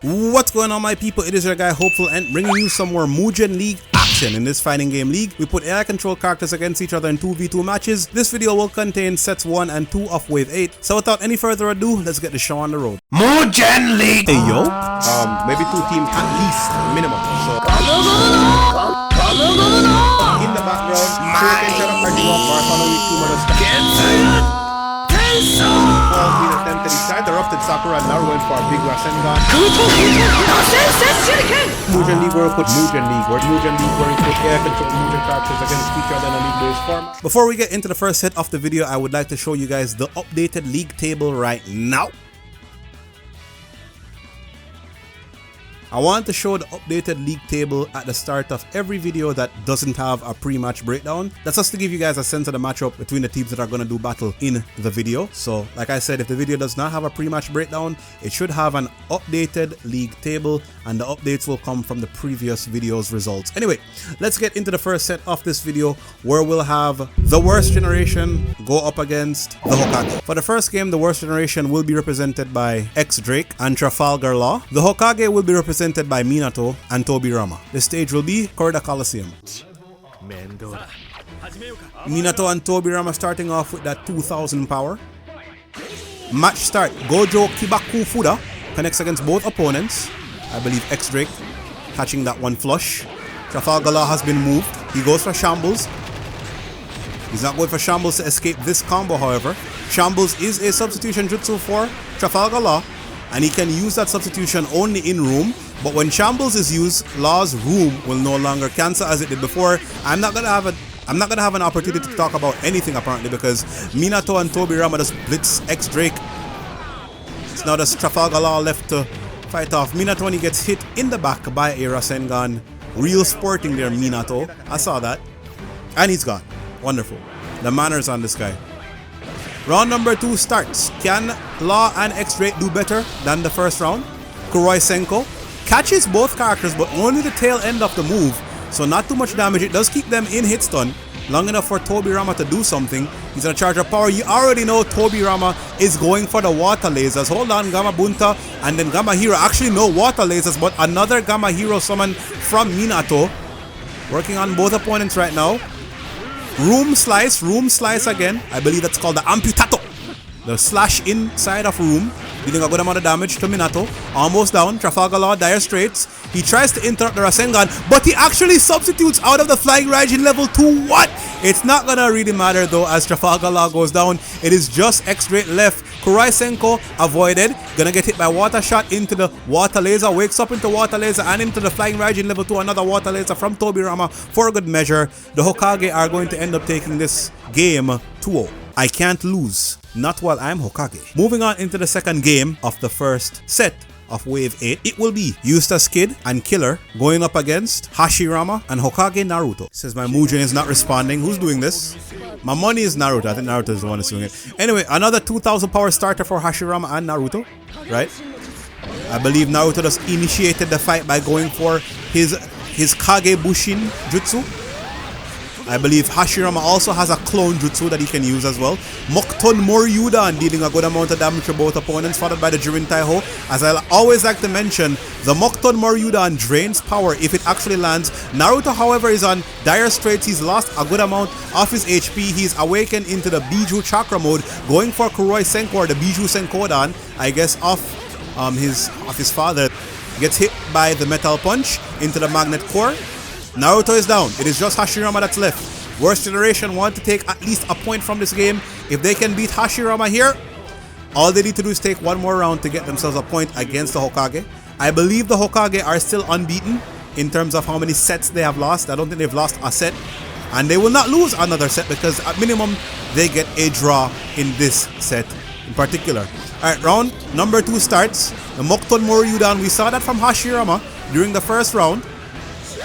What's going on, my people? It is your guy Hopeful and bringing you some more Mugen League action. In this fighting game league, we put AI control characters against each other in 2v2 matches. This video will contain sets 1 and 2 of wave 8. So without any further ado, let's get the show on the road. Mugen League! Hey yo! Maybe 2 teams at least, minimum. So in the background, Shuriken shut up Arjuna, Bartholomew with 2 more stacks. Being attempted inside, the Erupted Sakura now going for a big Rasengan. Mugen League, where we put Mugen League, where we put air control Mugen characters against each other in a league-based form. Before we get into the first hit of the video, I would like to show you guys the updated league table right now. I want to show the updated league table at the start of every video that doesn't have a pre-match breakdown. That's just to give you guys a sense of the matchup between the teams that are going to do battle in the video. So like I said, if the video does not have a pre-match breakdown, it should have an updated league table, and the updates will come from the previous video's results. Anyway, let's get into the first set of this video, where we'll have the worst generation go up against the Hokage. For the first game, the worst generation will be represented by X Drake and Trafalgar Law. The Hokage will be represented by Minato and Tobirama. The stage will be Corda Coliseum. Minato and Tobirama starting off with that 2000 power. Match start. Gojo Kibaku Fuda connects against both opponents. I believe X Drake catching that one flush. Trafalgar Law has been moved. He goes for Shambles. He's not going for Shambles to escape this combo, however. Shambles is a substitution jutsu for Trafalgar Law, and he can use that substitution only in room. But when Shambles is used, Law's room will no longer cancel as it did before. I'm not gonna have an opportunity to talk about anything apparently, because Minato and Tobirama just blitz X Drake. It's now just Trafalgar Law left to fight off Minato, and he gets hit in the back by a Rasengan. Real sporting there, Minato. I saw that. And he's gone. Wonderful. The manners on this guy. Round number 2 starts. Can Law and X Drake do better than the first round? Kuroi Senko catches both characters, but only the tail end of the move, so not too much damage. It does keep them in hit stun long enough for Tobirama to do something. He's gonna charge up power. You already know Tobirama is going for the water lasers. Hold on, Gamma Bunta and then Gamma Hero. Actually no water lasers, but another Gamma Hero summon from Minato. Working on both opponents right now. Room slice again. I believe that's called the Amputato. The slash inside of room, dealing a good amount of damage to Minato. Almost down. Trafalgar Law, dire straits. He tries to interrupt the Rasengan, but he actually substitutes out of the Flying Raijin level 2. What? It's not gonna really matter though, as Trafalgar Law goes down. It is just X Drake left. Kuroi Senko avoided. Gonna get hit by water shot into the water laser. Wakes up into water laser and into the Flying Raijin level 2. Another water laser from Tobirama for a good measure. The Hokage are going to end up taking this game 2-0. I can't lose. Not while I'm Hokage. Moving on into the second game of the first set of Wave 8, it will be Eustace Kid and Killer going up against Hashirama and Hokage Naruto. Says my Mugen is not responding. Who's doing this? My money is Naruto. I think Naruto is the one who's doing it. Anyway, another 2000 power starter for Hashirama and Naruto, right? I believe Naruto just initiated the fight by going for his Kage Bushin jutsu. I believe Hashirama also has a clone jutsu that he can use as well. Mokton Moryudan dealing a good amount of damage to both opponents, followed by the Jirin Taiho. As I always like to mention, the Mokton Moryudan drains power if it actually lands. Naruto, however, is on dire straits. He's lost a good amount of his HP. He's awakened into the Biju Chakra mode, going for Kuroi Senko, or the Biju Senkodan, I guess, of his father. Gets hit by the Metal Punch into the Magnet Core. Naruto is down. It is just Hashirama that's left. Worst generation want to take at least a point from this game. If they can beat Hashirama here, all they need to do is take one more round to get themselves a point against the Hokage. I believe the Hokage are still unbeaten in terms of how many sets they have lost. I don't think they've lost a set, and they will not lose another set, because at minimum they get a draw in this set in particular. Alright, round number 2 starts. The Mokton Moryudan, we saw that from Hashirama during the first round.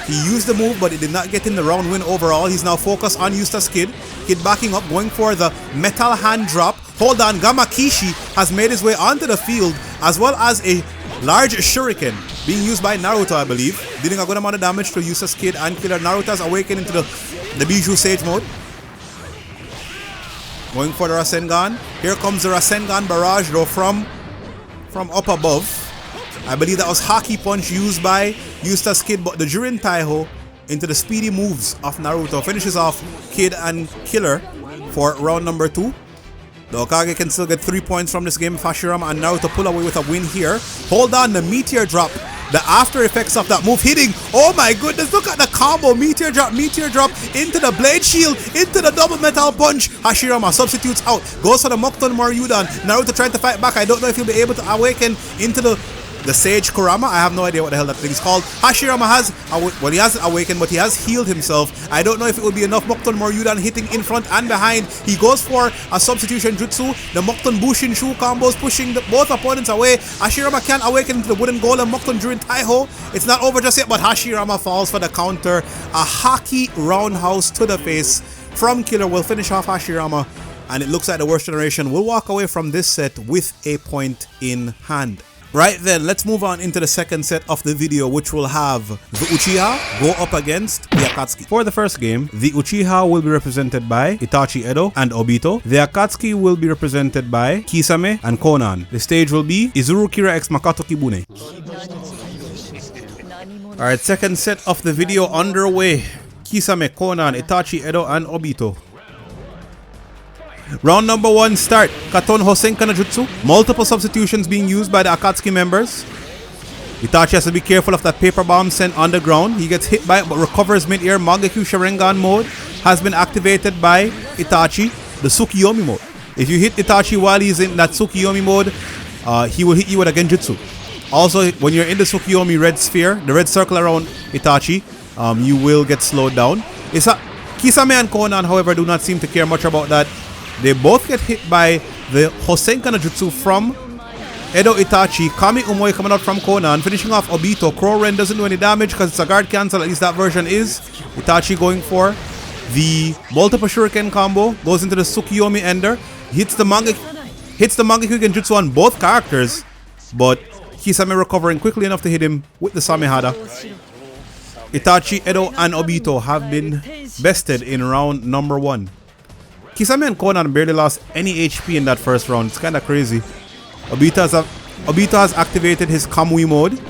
He used the move, but it did not get in the round win overall. He's now focused on Eustace Kid. Kid backing up, going for the metal hand drop. Hold on, Gamma Kishi has made his way onto the field, as well as a large shuriken being used by Naruto, I believe. Dealing a good amount of damage to Eustace Kid and Killer. Naruto's awakened into the Biju Sage mode. Going for the Rasengan. Here comes the Rasengan barrage though from up above. I believe that was Haki Punch used by Eustace Kid, but the Jirin Taiho into the speedy moves of Naruto finishes off Kid and Killer for round number 2. The Hokage can still get 3 points from this game if Hashirama and Naruto pull away with a win here. Hold on, the Meteor Drop. The after effects of that move hitting. Oh my goodness, look at the combo. Meteor Drop into the Blade Shield, into the double metal punch. Hashirama substitutes out. Goes for the Mokton Moryudan. Naruto trying to fight back. I don't know if he'll be able to awaken into the Sage Kurama. I have no idea what the hell that thing is called. Hashirama has, well, he hasn't awakened, but he has healed himself. I don't know if it will be enough. Mokton Moryudan hitting in front and behind. He goes for a substitution jutsu. The Mokton Bushin Shu combos pushing both opponents away. Hashirama can't awaken into the wooden golem. Mokton Jirin Taiho. It's not over just yet, but Hashirama falls for the counter. A Haki roundhouse to the face from Killer will finish off Hashirama. And it looks like the worst generation will walk away from this set with a point in hand. Right then, let's move on into the second set of the video, which will have the Uchiha go up against the Akatsuki. For the first game, the Uchiha will be represented by Itachi Edo and Obito. The Akatsuki will be represented by Kisame and Konan. The stage will be Izuru Kira x Makoto Kibune. Alright, second set of the video underway. Kisame, Konan, Itachi Edo and Obito. Round number 1 start. Katon Hosenka no Jutsu. Multiple substitutions being used by the Akatsuki members. Itachi has to be careful of that paper bomb sent on the ground. He gets hit by it but recovers mid-air. Mangekyu Sharingan mode has been activated by Itachi. The Tsukiyomi mode. If you hit Itachi while he's in that Tsukiyomi mode, he will hit you with a Genjutsu. Also, when you're in the Tsukiyomi red sphere, the red circle around Itachi, you will get slowed down. Kisame and Konan, however, do not seem to care much about that. They both get hit by the Hosenka no Jutsu from Edo Itachi. Kami Umoi coming out from Konan, finishing off Obito. Crow Ren doesn't do any damage because it's a guard cancel, at least that version is. Itachi going for the multiple shuriken combo, goes into the Tsukiyomi ender, hits the Mangekyu Genjutsu on both characters, but Kisame recovering quickly enough to hit him with the Samehada. Itachi, Edo, and Obito have been bested in round number 1. Kisame and Konan barely lost any HP in that first round. It's kind of crazy. Obito has activated his Kamui mode.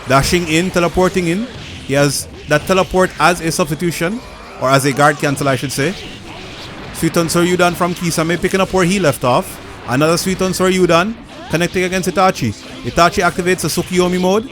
Dashing in, teleporting in. He has that teleport as a substitution, or as a guard cancel, I should say. Suiton Soryudan from Kisame, picking up where he left off. Another Suiton Soryudan, connecting against Itachi. Itachi activates the Tsukiyomi mode,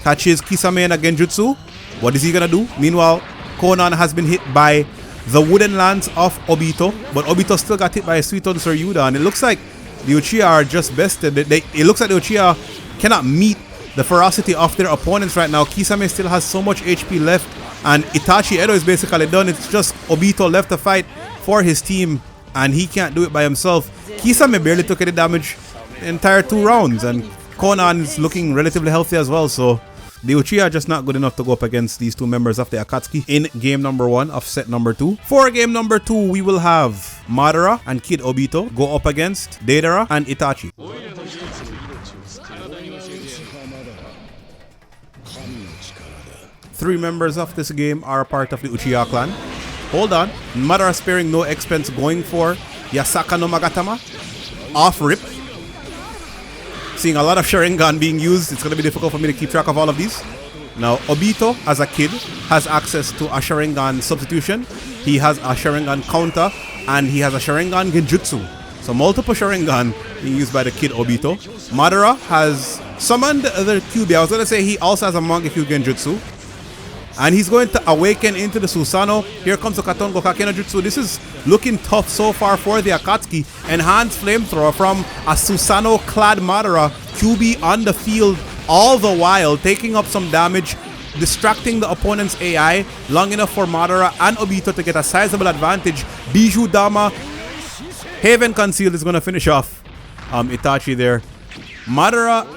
catches Kisame in a Genjutsu. What is he gonna do? Meanwhile, Konan has been hit by the wooden lance of Obito, but Obito still got hit by a Suiton Soryudan. It looks like the Uchiha are just bested. It looks like the Uchiha cannot meet the ferocity of their opponents right now. Kisame still has so much HP left, and Itachi Edo is basically done. It's just Obito left to fight for his team, and he can't do it by himself. Kisame barely took any damage the entire 2 rounds, and Konan is looking relatively healthy as well, so the Uchiha are just not good enough to go up against these 2 members of the Akatsuki in game number 1 of set number 2. For game number 2, we will have Madara and Kid Obito go up against Deidara and Itachi. 3 members of this game are a part of the Uchiha clan. Hold on. Madara sparing no expense going for Yasaka no Magatama. Off rip. Seeing a lot of Sharingan being used. It's going to be difficult for me to keep track of all of these. Now, Obito, as a kid, has access to a Sharingan substitution. He has a Sharingan counter, and he has a Sharingan Genjutsu. So multiple Sharingan being used by the kid Obito. Madara has summoned the Kyuubi. I was going to say he also has a Mangekyu Genjutsu. And he's going to awaken into the Susanoo. Here comes the Katon Gokake no Jutsu. This is looking tough so far for the Akatsuki. Enhanced flamethrower from a Susanoo-clad Madara. Kyuubi on the field all the while, taking up some damage, distracting the opponent's AI long enough for Madara and Obito to get a sizable advantage. Bijou Dama, Haven Concealed is going to finish off Itachi there. Madara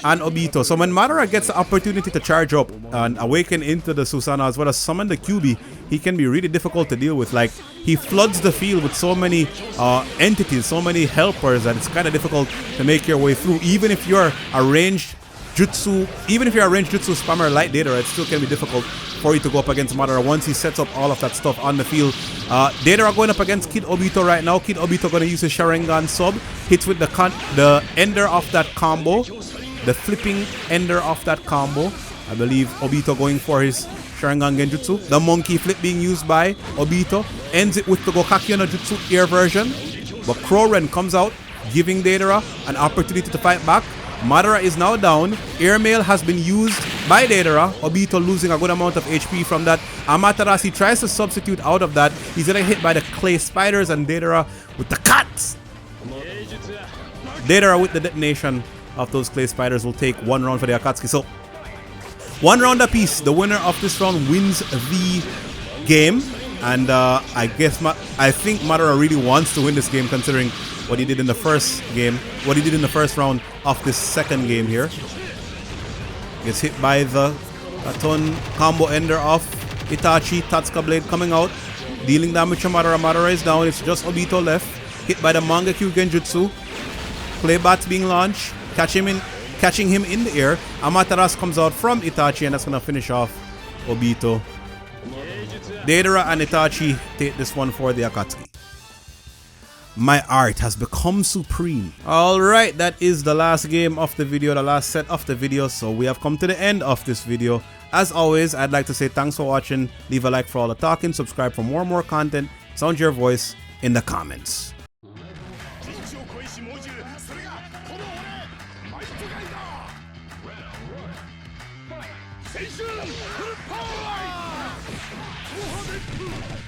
and Obito. So when Madara gets the opportunity to charge up and awaken into the Susanoo as well as summon the Kyuubi, he can be really difficult to deal with. Like, he floods the field with so many entities, so many helpers, that it's kind of difficult to make your way through. Even if you're a ranged jutsu, even if you're a ranged jutsu spammer like Deidara, it still can be difficult for you to go up against Madara once he sets up all of that stuff on the field. Deidara going up against Kid Obito right now. Kid Obito going to use his Sharingan sub. Hits with the ender of that combo. The flipping ender of that combo. I believe Obito going for his Sharingan Genjutsu. The monkey flip being used by Obito. Ends it with the Gokaki no Jutsu air version. But Crowen comes out, giving Deidara an opportunity to fight back. Madara is now down. Airmail has been used by Deidara. Obito losing a good amount of HP from that. Amaterasu tries to substitute out of that. He's getting hit by the clay spiders, and Deidara with the cuts. Deidara with the detonation of those clay spiders will take 1 round for the Akatsuki. So 1 round apiece. The winner of this round wins the game. And I think Madara really wants to win this game, considering what he did in the first game, what he did in the first round of this second game here. Gets hit by the Aton combo ender of Itachi. Tatsuka Blade coming out, dealing damage to Madara. Madara is down. It's just Obito left. Hit by the Mangekyu Genjutsu. Clay bats being launched. Catching him in the air. Amaterasu comes out from Itachi, and that's going to finish off Obito. Deidara and Itachi take this one for the Akatsuki. My art has become supreme. Alright, that is the last game of the video, the last set of the video. So we have come to the end of this video. As always, I'd like to say thanks for watching. Leave a like for all the talking. Subscribe for more content. Sound your voice in the comments. Fight!